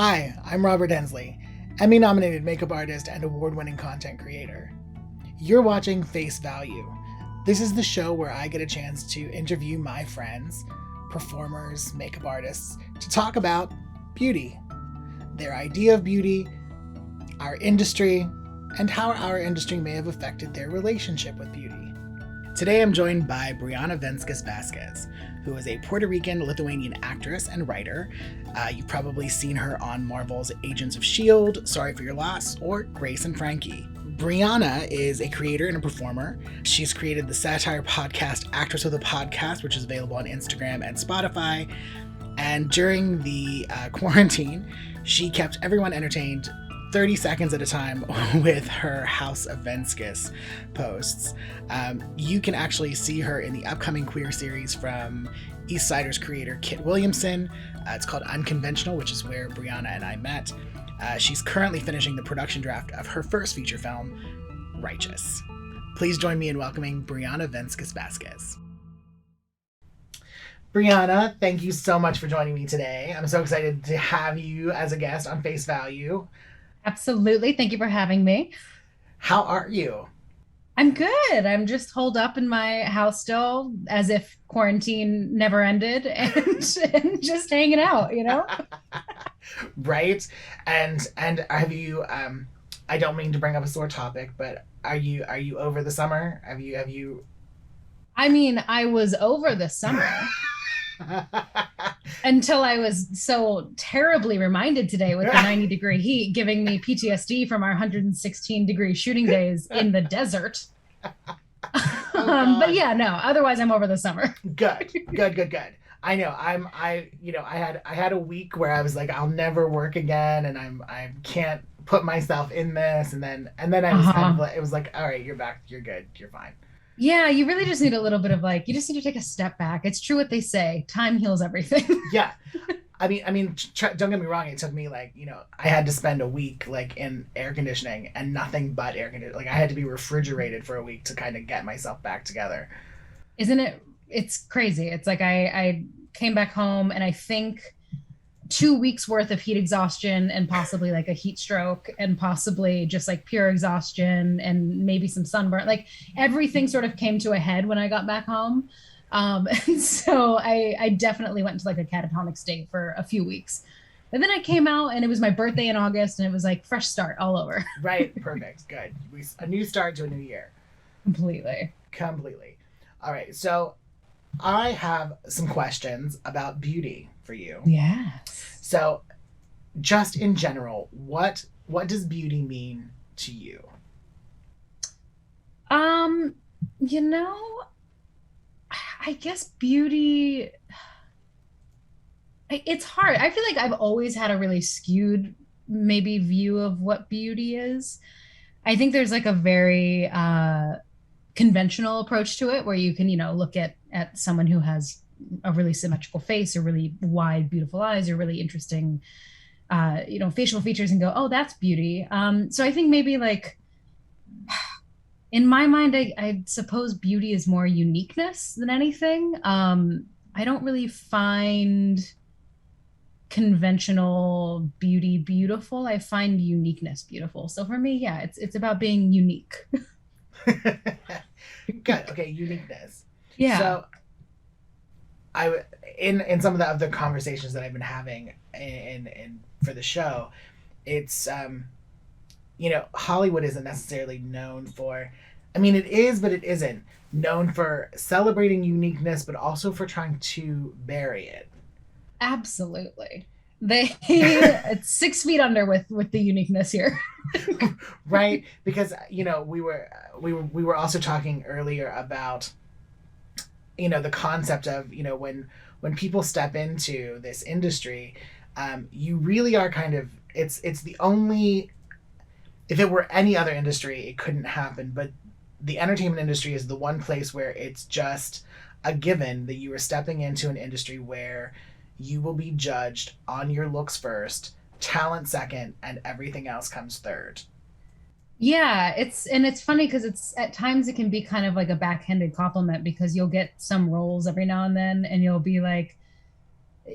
Hi, I'm Robert Hensley, Emmy-nominated makeup artist and award-winning content creator. You're watching Face Value. This is the show where I get a chance to interview my friends, performers, makeup artists, to talk about beauty, their idea of beauty, our industry, and how our industry may have affected their relationship with beauty. Today I'm joined by Briana Venskus-Vasquez, who is a Puerto Rican Lithuanian actress and writer. You've probably seen her on Marvel's Agents of S.H.I.E.L.D, Sorry for Your Loss, or Grace and Frankie. Briana is a creator and a performer. She's created the satire podcast Actress with a Podcast, which is available on Instagram and Spotify. And during the quarantine, she kept everyone entertained 30 seconds at a time with her House of Venskus posts. You can actually see her in the upcoming queer series from Eastsiders creator Kit Williamson. It's called Unconventional, which is where Briana and I met. She's currently finishing the production draft of her first feature film, Righteous. Please join me in welcoming Briana Venskus-Vasquez. Briana, thank you so much for joining me today. I'm so excited to have you as a guest on Face Value. Absolutely. Thank you for having me. How are you? I'm good. I'm just holed up in my house still as if quarantine never ended and just hanging out. Right? And have you I don't mean to bring up a sore topic, but are you over the summer? Have you I mean, I was over the summer until I was so terribly reminded today with the 90-degree heat giving me PTSD from our 116-degree shooting days in the desert. But yeah, no, otherwise I'm over the summer. Good. I know. I had a week where I was like, I'll never work again, and I can't put myself in this, and then I was kind of like, it was like, all right, you're back, you're good, you're fine. Yeah, you really just need a little bit of you just need to take a step back. It's true what they say, time heals everything. Yeah. Don't get me wrong. It took me I had to spend a week in air conditioning and nothing but air conditioning. I had to be refrigerated for a week to kind of get myself back together. Isn't it? It's crazy. It's like I came back home and I think 2 weeks worth of heat exhaustion and possibly a heat stroke and possibly just pure exhaustion and maybe some sunburn. Everything sort of came to a head when I got back home. And so I definitely went into a catatonic state for a few weeks. But then I came out and it was my birthday in August and it was fresh start all over. Right. Perfect. Good. A new start to a new year. Completely. All right. So I have some questions about beauty for you. Yes. So just in general, what does beauty mean to you? I guess beauty, it's hard. I feel like I've always had a really skewed maybe view of what beauty is. I think there's a very conventional approach to it where you can, look at someone who has a really symmetrical face or really wide, beautiful eyes or really interesting, facial features and go, oh, that's beauty. So I think maybe in my mind, I suppose beauty is more uniqueness than anything. I don't really find conventional beauty beautiful. I find uniqueness beautiful. So for me, yeah, it's about being unique. Good. Okay, uniqueness. Yeah. So in some of the other conversations that I've been having in for the show, it's Hollywood isn't necessarily known for, it is, but it isn't known for celebrating uniqueness, but also for trying to bury it. Absolutely. It's 6 feet under with the uniqueness here. Right? Because, we were also talking earlier about, the concept of, when people step into this industry, you really are kind of, it's the only, if it were any other industry, it couldn't happen. But the entertainment industry is the one place where it's just a given that you are stepping into an industry where you will be judged on your looks first, talent second, and everything else comes third. Yeah, it's funny because it's at times it can be kind of a backhanded compliment because you'll get some roles every now and then and you'll be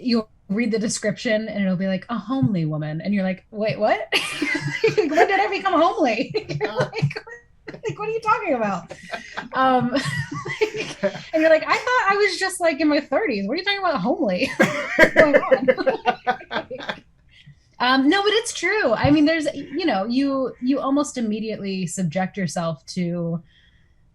you'll read the description and it'll be like a homely woman. And you're like, wait, what? When did I become homely? Like, what are you talking about? And you're like, I thought I was just like in my 30s. What are you talking about homely? What's going on? No, but it's true. I mean, there's, you almost immediately subject yourself to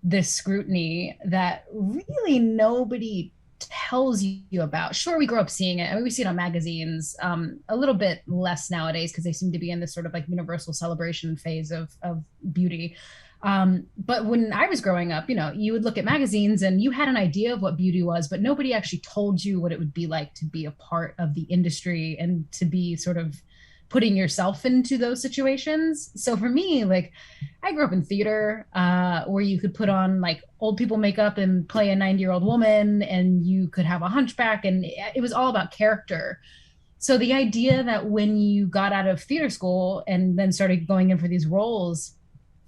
this scrutiny that really nobody tells you about. Sure, we grow up seeing it. I mean, we see it on magazines, a little bit less nowadays because they seem to be in this sort of like universal celebration phase of beauty. But when I was growing up, you would look at magazines and you had an idea of what beauty was, but nobody actually told you what it would be like to be a part of the industry and to be sort of putting yourself into those situations. So for me, like, I grew up in theater, where you could put on like old people makeup and play a 90-year-old woman, and you could have a hunchback, and it was all about character. So the idea that when you got out of theater school and then started going in for these roles,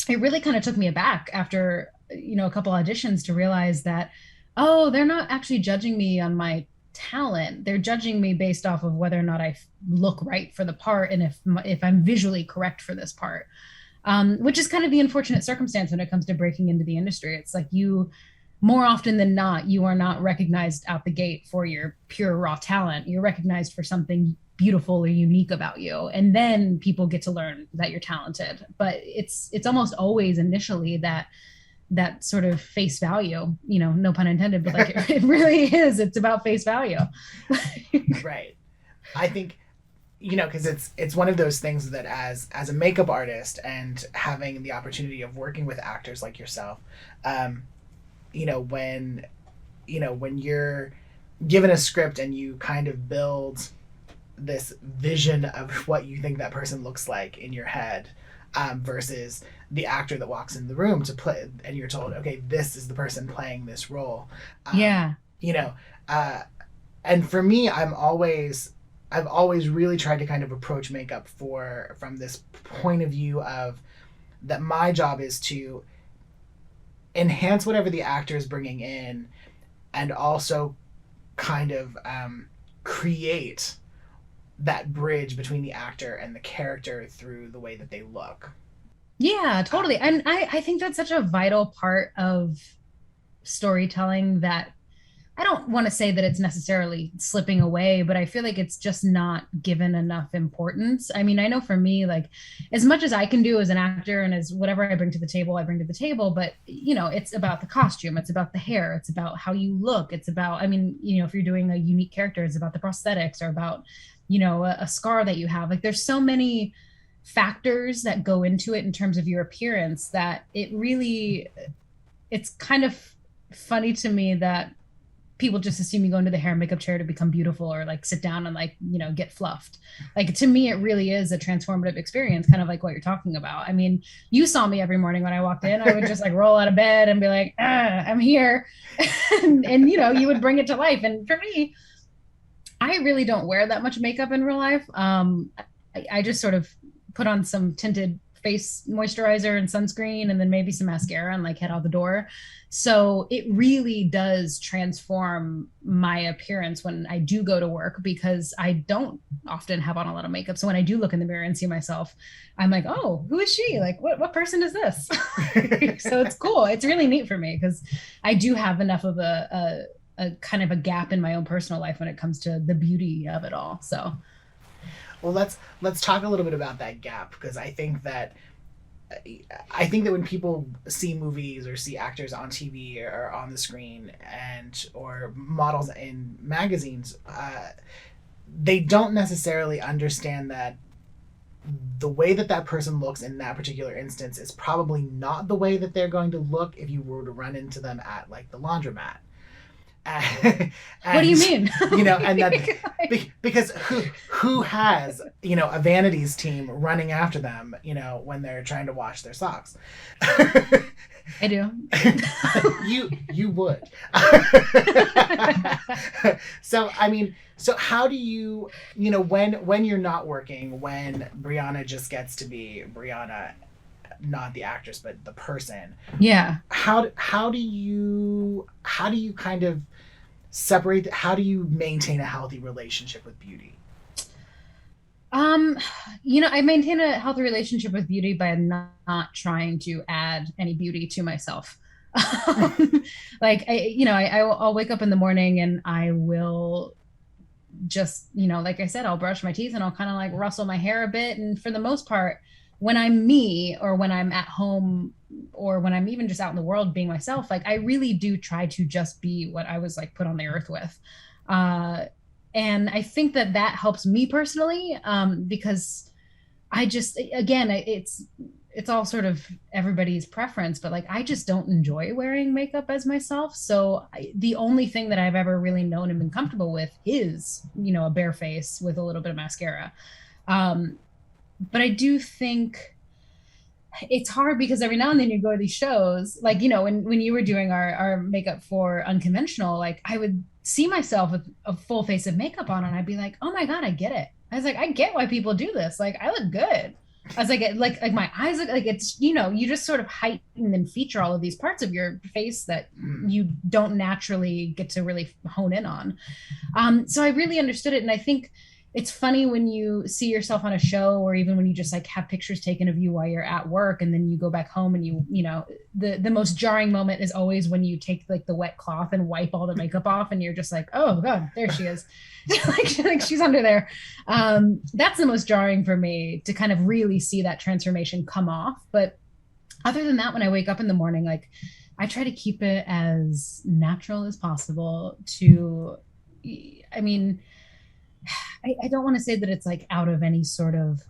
it really kind of took me aback after, a couple auditions to realize that, oh, they're not actually judging me on my talent. They're judging me based off of whether or not I look right for the part and if I'm visually correct for this part, which is kind of the unfortunate circumstance when it comes to breaking into the industry. It's like more often than not, you are not recognized out the gate for your pure raw talent. You're recognized for something beautiful or unique about you, and then people get to learn that you're talented. But it's almost always initially that sort of face value, no pun intended, but like it really is. It's about face value. Right. I think, because it's one of those things that as a makeup artist and having the opportunity of working with actors like yourself, when you're given a script and you kind of build this vision of what you think that person looks like in your head, versus the actor that walks in the room to play, and you're told, okay, this is the person playing this role. Yeah. And for me, I've always really tried to kind of approach makeup from this point of view of that my job is to enhance whatever the actor is bringing in, and also kind of create that bridge between the actor and the character through the way that they look. Yeah, totally. And I think that's such a vital part of storytelling that I don't want to say that it's necessarily slipping away, but I feel like it's just not given enough importance. I mean, I know for me, like, as much as I can do as an actor and as whatever I bring to the table, I bring to the table, but it's about the costume, it's about the hair, it's about how you look, it's about, if you're doing a unique character, it's about the prosthetics, or about, a scar that you have. Like, there's so many factors that go into it in terms of your appearance that it's kind of funny to me that people just assume you go into the hair and makeup chair to become beautiful, or like sit down and like, get fluffed. Like, to me, it really is a transformative experience, kind of like what you're talking about. I mean, you saw me every morning when I walked in. I would just like roll out of bed and be like, I'm here. and you would bring it to life. And for me, I really don't wear that much makeup in real life. I just sort of put on some tinted face moisturizer and sunscreen, and then maybe some mascara, and like head out the door. So it really does transform my appearance when I do go to work, because I don't often have on a lot of makeup. So when I do look in the mirror and see myself, I'm like, oh, who is she? Like, what person is this? So it's cool. It's really neat for me, because I do have enough of a kind of a gap in my own personal life when it comes to the beauty of it all. So, well, let's talk a little bit about that gap, because I think that when people see movies or see actors on TV or on the screen or models in magazines, they don't necessarily understand that the way that person looks in that particular instance is probably not the way that they're going to look if you were to run into them at like the laundromat. And, what do you mean? And that because who has a vanities team running after them when they're trying to wash their socks? I do. you would. So how do you when you're not working, when Briana just gets to be Briana, not the actress but the person, yeah, how do you kind of separate, how do you maintain a healthy relationship with beauty? Um, I maintain a healthy relationship with beauty by not trying to add any beauty to myself. Like I'll wake up in the morning and I will just, like I said, I'll brush my teeth and I'll kind of like rustle my hair a bit. And for the most part, when I'm me or when I'm at home or when I'm even just out in the world being myself, like I really do try to just be what I was like put on the earth with. Uh, and I think that that helps me personally, because I just, again, it's all sort of everybody's preference, but like I just don't enjoy wearing makeup as myself. So the only thing that I've ever really known and been comfortable with is, a bare face with a little bit of mascara. Um, but I do think it's hard because every now and then you go to these shows, like, when you were doing our makeup for Unconventional, like I would see myself with a full face of makeup on and I'd be like, oh my God, I get it. I was like, I get why people do this. Like, I look good. I was like my eyes look like it's, you just sort of heighten and feature all of these parts of your face that you don't naturally get to really hone in on. So I really understood it. And I think it's funny when you see yourself on a show or even when you just like have pictures taken of you while you're at work and then you go back home and the most jarring moment is always when you take like the wet cloth and wipe all the makeup off and you're just like, oh God, there she is. like she's under there. That's the most jarring for me, to kind of really see that transformation come off. But other than that, when I wake up in the morning, like I try to keep it as natural as possible I mean, I don't want to say that it's like out of any sort of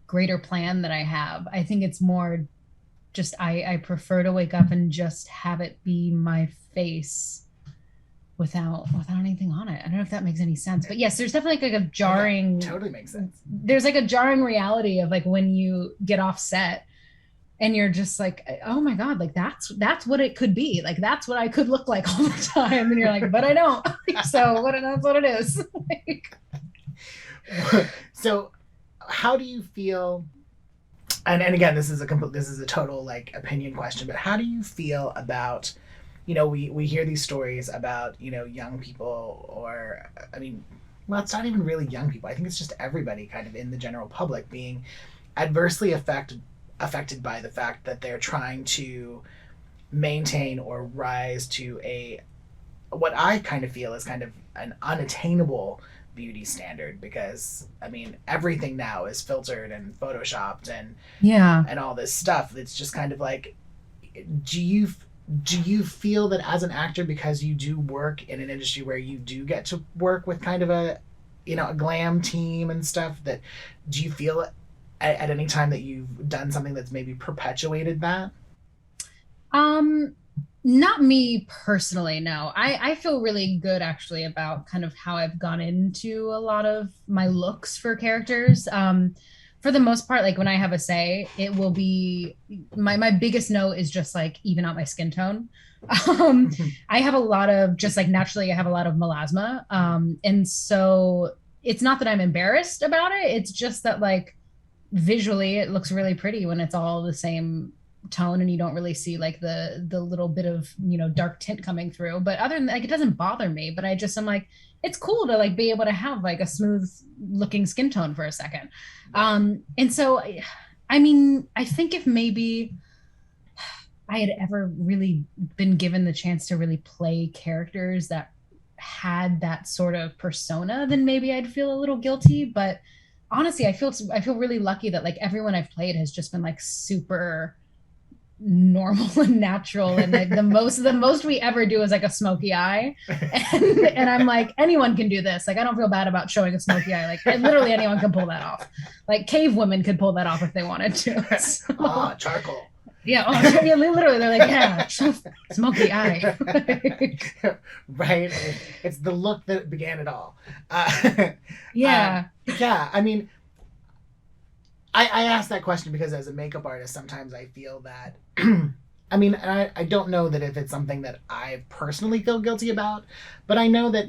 greater plan that I have. I think it's more just I prefer to wake up and just have it be my face without anything on it. I don't know if that makes any sense, but yes, there's definitely like a jarring. Yeah, totally makes sense. There's like a jarring reality of like when you get off set and you're just like, oh my God, like that's what it could be. Like, that's what I could look like all the time. And you're like, but I don't. So that's what it is. So how do you feel, and again, this is a total like opinion question, but how do you feel about, we hear these stories about, young people, or, I mean, well, it's not even really young people. I think it's just everybody kind of in the general public being adversely affected by the fact that they're trying to maintain or rise to what I kind of feel is kind of an unattainable beauty standard, because I mean everything now is filtered and photoshopped and all this stuff. It's just kind of like, do you feel that as an actor, because you do work in an industry where you do get to work with kind of a glam team and stuff, that do you feel at any time that you've done something that's maybe perpetuated that? Not me personally, no. I feel really good actually about kind of how I've gone into a lot of my looks for characters. For the most part, like when I have a say, it will be my biggest note is just like even out my skin tone. I have a lot of, just like naturally I have a lot of melasma. And so it's not that I'm embarrassed about it. It's just that like visually it looks really pretty when it's all the same tone and you don't really see like the little bit of dark tint coming through. But other than like, it doesn't bother me, but I'm like, it's cool to like be able to have like a smooth looking skin tone for a second. And so I mean, I think if maybe I had ever really been given the chance to really play characters that had that sort of persona, then maybe I'd feel a little guilty. But honestly, I feel really lucky that like everyone I've played has just been like super normal and natural, and like the most we ever do is like a smoky eye, and I'm like, anyone can do this. Like, I don't feel bad about showing a smoky eye. Like, literally anyone can pull that off. Like, cave women could pull that off if they wanted to. So, charcoal. Yeah, literally, they're like, yeah, smoky eye. Right? It's the look that began it all. Yeah. Yeah, I mean, I asked that question because as a makeup artist, sometimes I feel that, I mean, I don't know that if it's something that I personally feel guilty about, but I know that,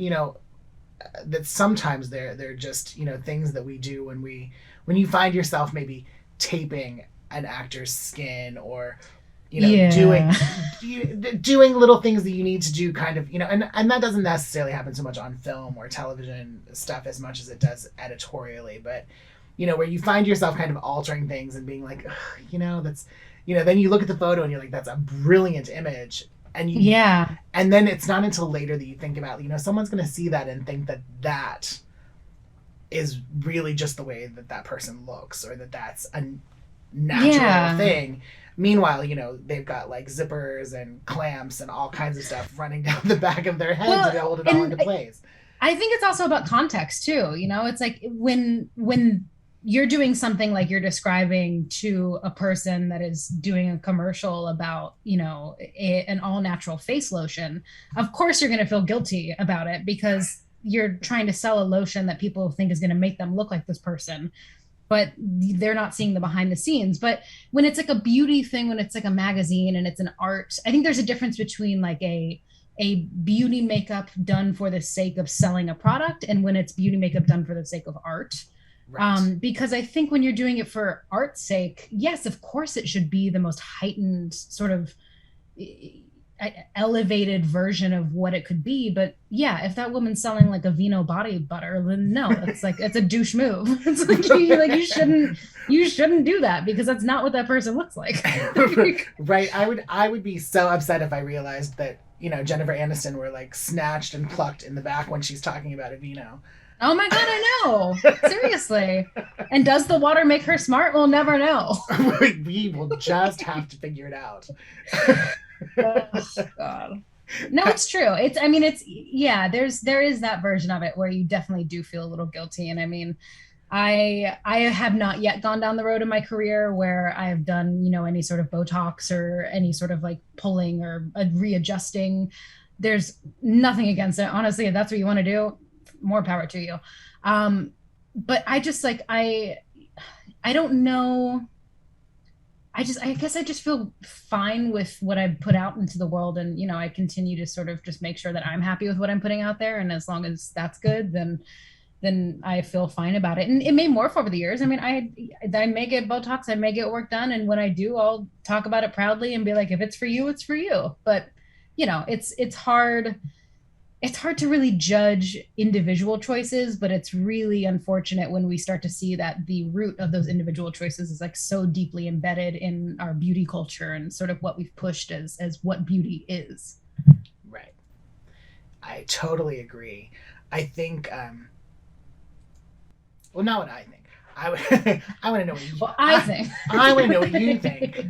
that sometimes they're just, things that we do when you find yourself maybe taping an actor's skin, or Yeah. doing little things that you need to do, kind of, and that doesn't necessarily happen so much on film or television stuff as much as it does editorially, but where you find yourself kind of altering things and being like, that's, then you look at the photo and you're like, that's a brilliant image. Yeah. And then it's not until later that you think about, someone's going to see that and think that that is really just the way that that person looks, or that that's a natural thing. Meanwhile, they've got like zippers and clamps and all kinds of stuff running down the back of their head to hold it all into place. I think it's also about context too. It's like when you're doing something like you're describing to a person that is doing a commercial about, an all natural face lotion, of course you're going to feel guilty about it because you're trying to sell a lotion that people think is going to make them look like this person, but they're not seeing the behind the scenes. But when it's like a beauty thing, when it's like a magazine and it's an art, I think there's a difference between like a beauty makeup done for the sake of selling a product and when it's beauty makeup done for the sake of art. Right. Because I think when you're doing it for art's sake, yes, of course it should be the most heightened sort of elevated version of what it could be. But yeah, if that woman's selling like a Vino body butter, then no, it's like, it's a douche move. It's like, you shouldn't do that because that's not what that person looks like. Right. I would be so upset if I realized that, Jennifer Aniston were like snatched and plucked in the back when she's talking about a Vino. Oh my God, I know. Seriously. And does the water make her smart? We'll never know. We will just have to figure it out. Oh, God. No, it's true. There is that version of it where you definitely do feel a little guilty. And I mean, I have not yet gone down the road in my career where I've done, any sort of Botox or any sort of like pulling or readjusting. There's nothing against it. Honestly, if that's what you want to do, more power to you. But I just like, I don't know. I guess I just feel fine with what I put out into the world. And, I continue to sort of just make sure that I'm happy with what I'm putting out there. And as long as that's good, then I feel fine about it. And it may morph over the years. I mean, I may get Botox, I may get work done. And when I do, I'll talk about it proudly and be like, if it's for you, it's for you. But, it's hard. It's hard to really judge individual choices, but it's really unfortunate when we start to see that the root of those individual choices is like so deeply embedded in our beauty culture and sort of what we've pushed as what beauty is. Right. I totally agree. I think, well, not what I think. I want to know what you well, I think. I want to know what you think.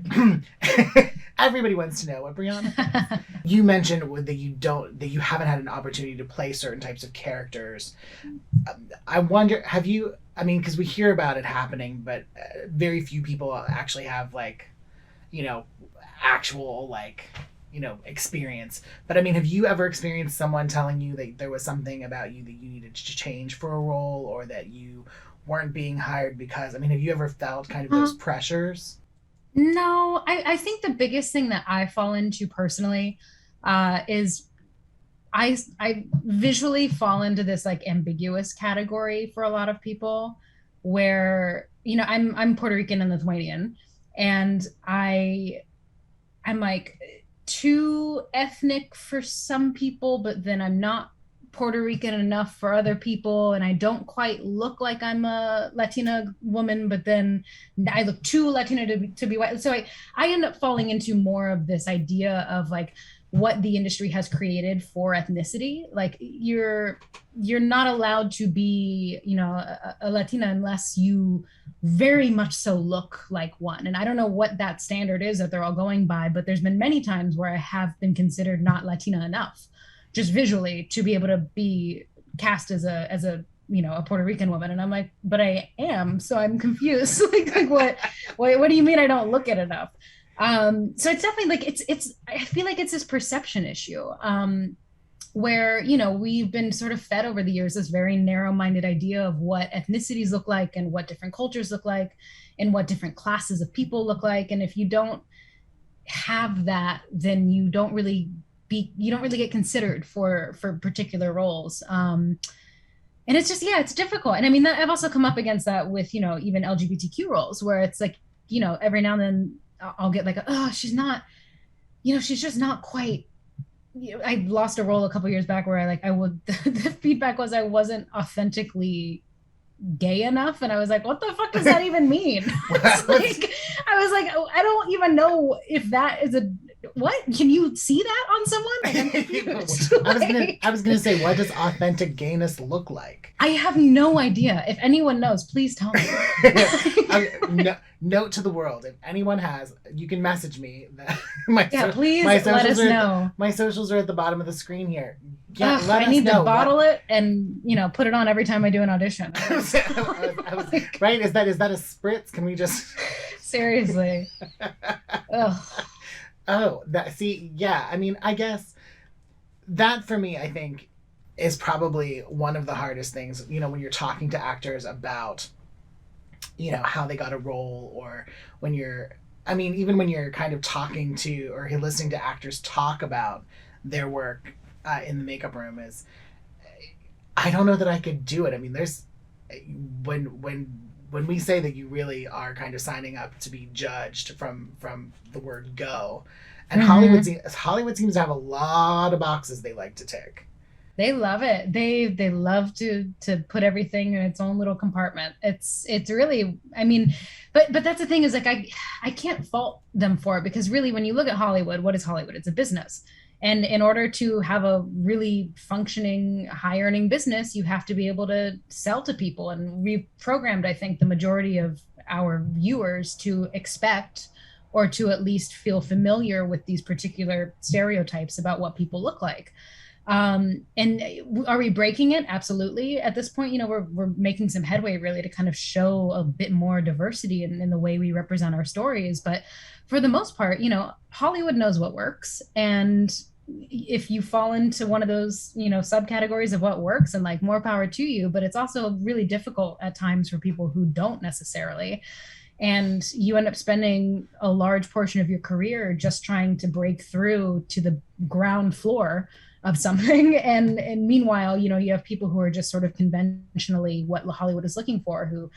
Everybody wants to know what Briana. You mentioned that you haven't had an opportunity to play certain types of characters. I wonder, have you? I mean, because we hear about it happening, but very few people actually have actual experience. But I mean, have you ever experienced someone telling you that there was something about you that you needed to change for a role, or that you weren't being hired because? I mean, have you ever felt kind of those pressures? No, I think the biggest thing that I fall into personally is I visually fall into this like ambiguous category for a lot of people where, I'm Puerto Rican and Lithuanian, and I'm like too ethnic for some people, but then I'm not Puerto Rican enough for other people, and I don't quite look like I'm a Latina woman, but then I look too Latina to be white. So I end up falling into more of this idea of like what the industry has created for ethnicity. Like you're not allowed to be, a Latina unless you very much so look like one. And I don't know what that standard is that they're all going by, but there's been many times where I have been considered not Latina enough, just visually, to be able to be cast as a Puerto Rican woman. And I'm like, but I am, so I'm confused. like what do you mean I don't look it enough? So it's definitely like, it's, I feel like it's this perception issue, where, we've been sort of fed over the years this very narrow-minded idea of what ethnicities look like and what different cultures look like and what different classes of people look like. And if you don't have that, then you don't really get considered for particular roles. And it's just, it's difficult. And I mean, I've also come up against that with, even LGBTQ roles where it's like, every now and then I'll get like, oh, she's not, she's just not quite. I lost a role a couple years back where the feedback was I wasn't authentically gay enough, and I was like, what the fuck does that even mean? I was like, oh, I don't even know if that is what can you see that on someone? Like, I'm confused. I was gonna say, what does authentic gayness look like? I have no idea. If anyone knows, please tell me. Note to the world: if anyone has, you can message me. Please let us know. My socials are at the bottom of the screen here. Yeah, I need to bottle it and put it on every time I do an audition. Right? Is that a spritz? Can we just seriously? Ugh. Oh, I mean, I guess that for me, I think, is probably one of the hardest things, when you're talking to actors about, how they got a role, or even when you're kind of talking to or listening to actors talk about their work in the makeup room, is I don't know that I could do it. I mean, there's when we say that you really are kind of signing up to be judged from the word go, and Hollywood seems to have a lot of boxes they like to tick. They love it. They love to put everything in its own little compartment. It's really, I mean, but that's the thing, is like I can't fault them for it, because really when you look at Hollywood, what is Hollywood? It's a business. And in order to have a really functioning, high earning business, you have to be able to sell to people. And we've programmed, I think, the majority of our viewers to expect, or to at least feel familiar with, these particular stereotypes about what people look like. And are we breaking it? Absolutely. At this point, we're making some headway really to kind of show a bit more diversity in the way we represent our stories. But for the most part, Hollywood knows what works. And if you fall into one of those, subcategories of what works, and like, more power to you, but it's also really difficult at times for people who don't necessarily. And you end up spending a large portion of your career just trying to break through to the ground floor of something. And meanwhile, you have people who are just sort of conventionally what Hollywood is looking for, who,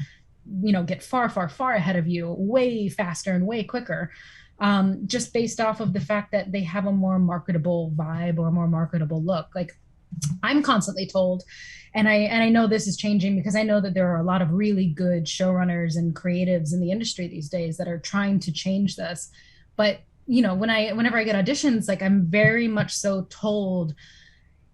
get far, far, far ahead of you, way faster and way quicker. Just based off of the fact that they have a more marketable vibe or a more marketable look. Like, I'm constantly told, and I know this is changing, because I know that there are a lot of really good showrunners and creatives in the industry these days that are trying to change this. But whenever I get auditions, like, I'm very much so told,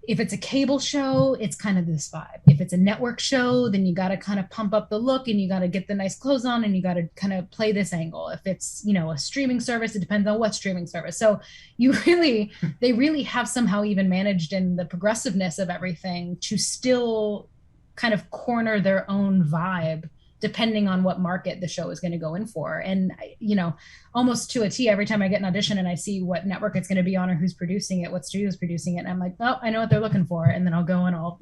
if it's a cable show, it's kind of this vibe. If it's a network show, then you got to kind of pump up the look, and you got to get the nice clothes on, and you got to kind of play this angle. If it's, a streaming service, it depends on what streaming service. So they really have somehow even managed, in the progressiveness of everything, to still kind of corner their own vibe, depending on what market the show is going to go in for. And, almost to a T, every time I get an audition and I see what network it's going to be on, or who's producing it, what studio is producing it, and I'm like, oh, I know what they're looking for. And then I'll go and I'll,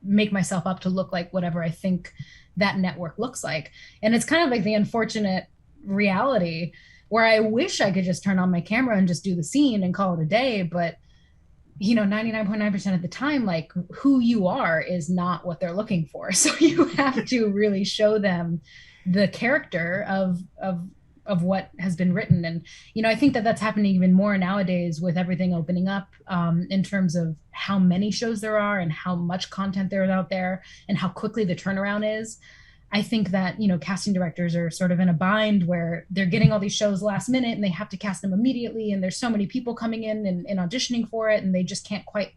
make myself up to look like whatever I think that network looks like. And it's kind of like the unfortunate reality where I wish I could just turn on my camera and just do the scene and call it a day. But 99.9% of the time, like, who you are is not what they're looking for. So you have to really show them the character of what has been written. And, I think that that's happening even more nowadays with everything opening up, in terms of how many shows there are and how much content there is out there and how quickly the turnaround is. I think that, casting directors are sort of in a bind where they're getting all these shows last minute and they have to cast them immediately. And there's so many people coming in and auditioning for it, and they just can't quite,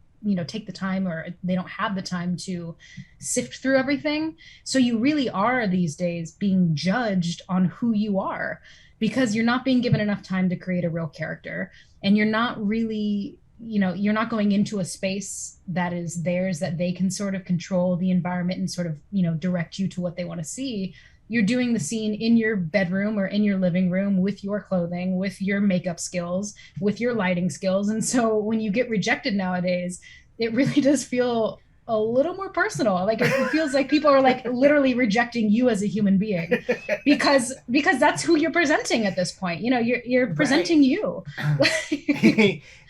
take the time, or they don't have the time to sift through everything. So you really are these days being judged on who you are, because you're not being given enough time to create a real character. And you're not really, you're not going into a space that is theirs, that they can sort of control the environment and sort of, direct you to what they want to see. You're doing the scene in your bedroom or in your living room with your clothing, with your makeup skills, with your lighting skills. And so when you get rejected nowadays, it really does feel a little more personal. Like, it feels like people are like literally rejecting you as a human being, because that's who you're presenting at this point. You're presenting you.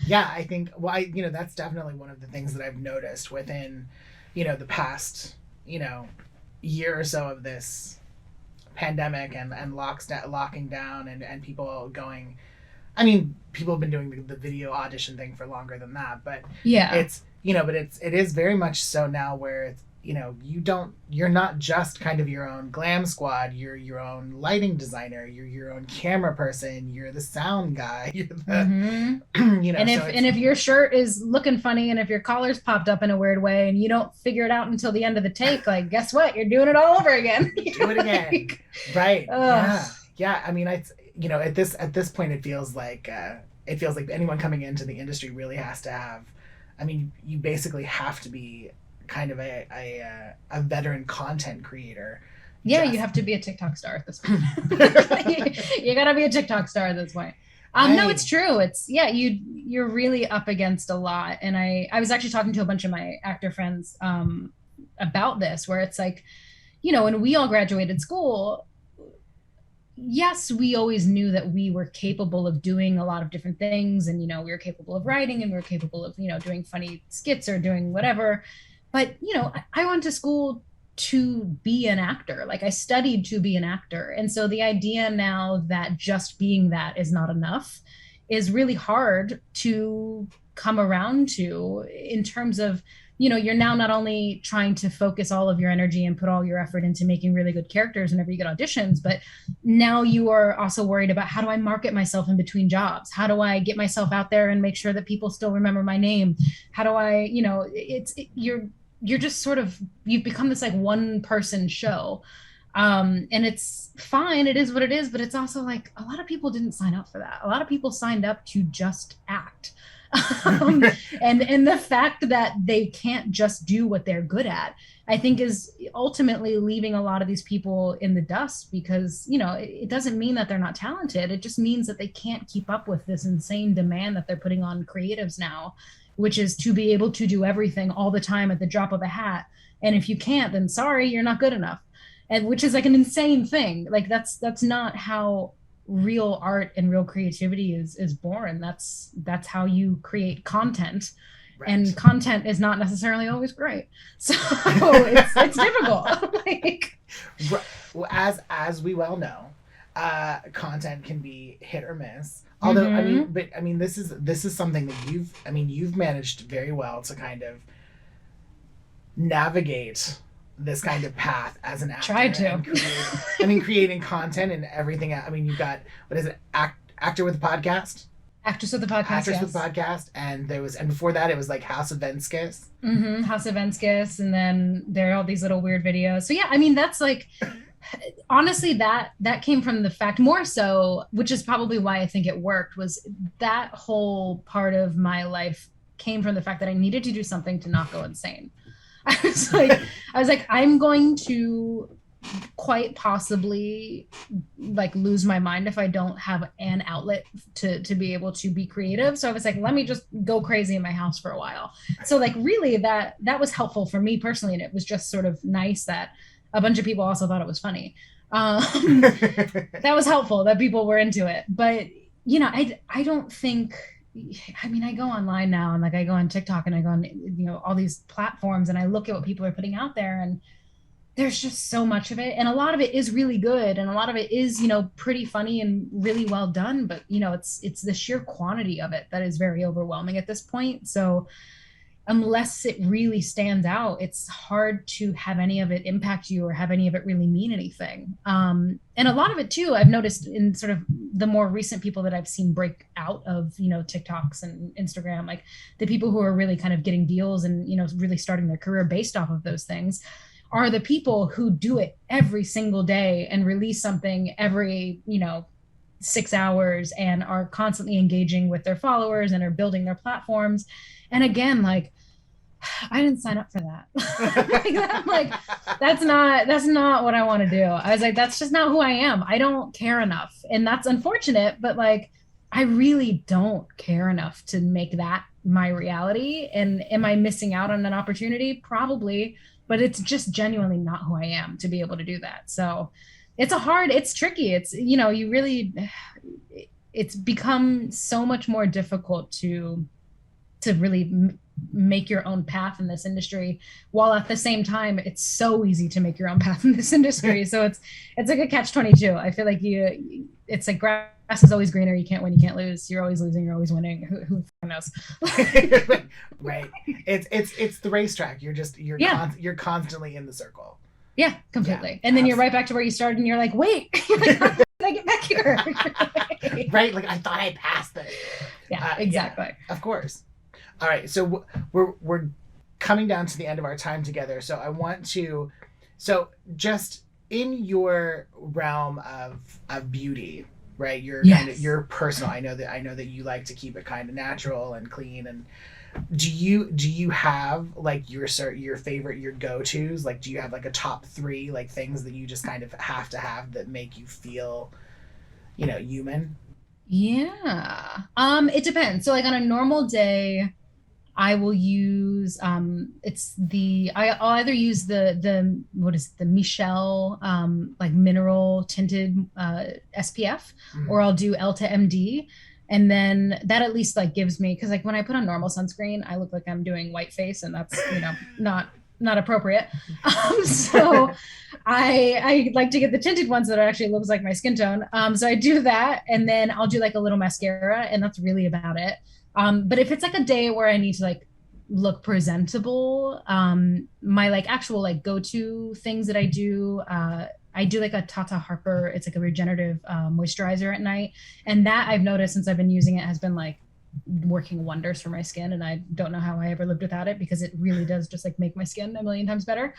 Yeah, I think, that's definitely one of the things that I've noticed within, the past, year or so of this pandemic and locking down and people going, I mean, people have been doing the video audition thing for longer than that, but yeah, it's, but it is very much so now where it's, you're not just kind of your own glam squad, you're your own lighting designer, you're your own camera person, you're the sound guy, you're the, and if your shirt is looking funny and if your collar's popped up in a weird way and you don't figure it out until the end of the take, like, guess what? You're doing it all over again. Do it again. Right. Yeah. I mean, at this point, it feels like anyone coming into the industry really has to have, I mean, you basically have to be kind of a veteran content creator. Yeah, you have to be a TikTok star at this point. You gotta be a TikTok star at this point. No, it's true. It's you're really up against a lot. And I was actually talking to a bunch of my actor friends about this, where it's like, when we all graduated school, yes, we always knew that we were capable of doing a lot of different things, and we were capable of writing, and we were capable of doing funny skits or doing whatever. But I went to school to be an actor. Like, I studied to be an actor. And so the idea now that just being that is not enough is really hard to come around to, in terms of, you're now not only trying to focus all of your energy and put all your effort into making really good characters whenever you get auditions, but now you are also worried about, how do I market myself in between jobs? How do I get myself out there and make sure that people still remember my name? How do I, you're just sort of, you've become this like one person show. And it's fine. It is what it is. But it's also like, a lot of people didn't sign up for that. A lot of people signed up to just act. And the fact that they can't just do what they're good at, I think, is ultimately leaving a lot of these people in the dust, because, it doesn't mean that they're not talented. It just means that they can't keep up with this insane demand that they're putting on creatives now, which is to be able to do everything all the time at the drop of a hat. And if you can't, then sorry, you're not good enough. And which is like an insane thing. Like, that's not how real art and real creativity is born. That's how you create content. Right. And content is not necessarily always great. So it's difficult. Like, well, as we well know, content can be hit or miss. Although, this is something that you've managed very well to kind of navigate this kind of path as an actor. Tried to. Creating content and everything. I mean, you've got, what is it? Actor with a podcast? Actress with the podcast. Actress with podcast. And before that, it was like House of Venskus. Mm-hmm. House of Venskus. And then there are all these little weird videos. So yeah, that's like, honestly, that came from the fact, more so, which is probably why I think it worked, was that whole part of my life came from the fact that I needed to do something to not go insane. I was like, I'm going to quite possibly like lose my mind if I don't have an outlet to be able to be creative. So I was like, let me just go crazy in my house for a while. So like, really, that was helpful for me personally. And it was just sort of nice that a bunch of people also thought it was funny. That was helpful that people were into it. But, I don't think, I go online now, and like, I go on TikTok and I go on, all these platforms, and I look at what people are putting out there, and there's just so much of it. And a lot of it is really good. And a lot of it is, pretty funny and really well done. But, it's the sheer quantity of it that is very overwhelming at this point. So unless it really stands out, it's hard to have any of it impact you or have any of it really mean anything. And a lot of it too, I've noticed in sort of the more recent people that I've seen break out of, TikToks and Instagram, like the people who are really kind of getting deals and, really starting their career based off of those things, are the people who do it every single day and release something every, 6 hours, and are constantly engaging with their followers and are building their platforms. And again, like, I didn't sign up for that. That's not what I want to do. I was like, that's just not who I am. I don't care enough. And that's unfortunate, but like, I really don't care enough to make that my reality. And am I missing out on an opportunity? Probably, but it's just genuinely not who I am to be able to do that. So it's tricky. It's, it's become so much more difficult to really make your own path in this industry, while at the same time it's so easy to make your own path in this industry. So it's like a catch-22. I feel like it's like grass is always greener. You can't win, you can't lose. You're always losing, you're always winning. Who knows? Right. It's the racetrack. You're constantly in the circle. Yeah, completely. Yeah, and then you're right back to where you started, and you're like, wait, you're like, how did I get back here? Right, like I thought I passed it. Yeah, exactly. Yeah, of course. All right, so we're coming down to the end of our time together. So I want to, just in your realm of beauty, right? Your personal. I know that you like to keep it kind of natural and clean. And do you have like your favorite, your go-tos? Like, do you have like a top 3 like things that you just kind of have to have that make you feel, human? Yeah. It depends. So like on a normal day, I will use I'll either use the what is it, the Michelle like mineral tinted SPF, or I'll do Elta MD, and then that at least like gives me, because like when I put on normal sunscreen, I look like I'm doing white face, and that's not appropriate. So I like to get the tinted ones that actually looks like my skin tone. So I do that, and then I'll do like a little mascara, and that's really about it. But if it's like a day where I need to like look presentable, my like actual like go-to things that I do like a Tata Harper. It's like a regenerative moisturizer at night. And that I've noticed since I've been using it has been like working wonders for my skin. And I don't know how I ever lived without it, because it really does just like make my skin a million times better.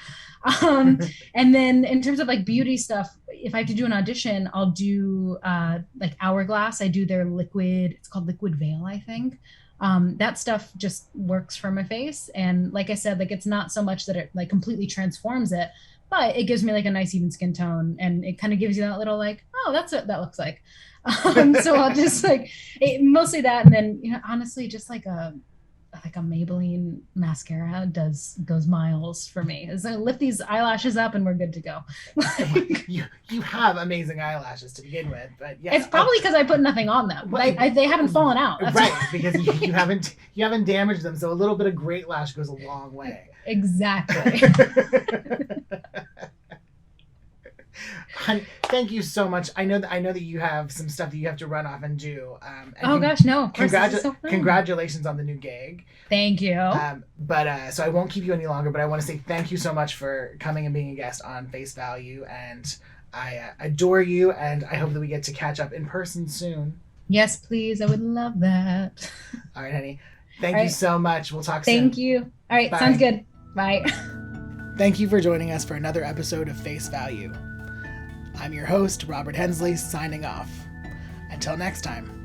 And then in terms of like beauty stuff, if I have to do an audition, I'll do like Hourglass. I do their liquid, it's called Liquid Veil, I think. That stuff just works for my face. And like I said, like it's not so much that it like completely transforms it, but it gives me like a nice even skin tone, and it kind of gives you that little like, oh, that's what that looks like. So I'll just like mostly that, and then honestly just like a Maybelline mascara goes miles for me. So lift these eyelashes up and we're good to go. you have amazing eyelashes to begin with, but yeah, it's probably because I put nothing on them. They haven't fallen out. That's right, because you haven't damaged them. So a little bit of great lash goes a long way. Exactly. Honey, thank you so much. I know that you have some stuff that you have to run off and do. Gosh, no. Congratulations on the new gig. Thank you. So I won't keep you any longer, but I want to say thank you so much for coming and being a guest on Face Value, and I adore you, and I hope that we get to catch up in person soon. Yes, please. I would love that. All right, honey. Thank you so much. We'll talk soon. Thank you. All right. Bye. Sounds good. Bye. Thank you for joining us for another episode of Face Value. I'm your host, Robert Hensley, signing off. Until next time.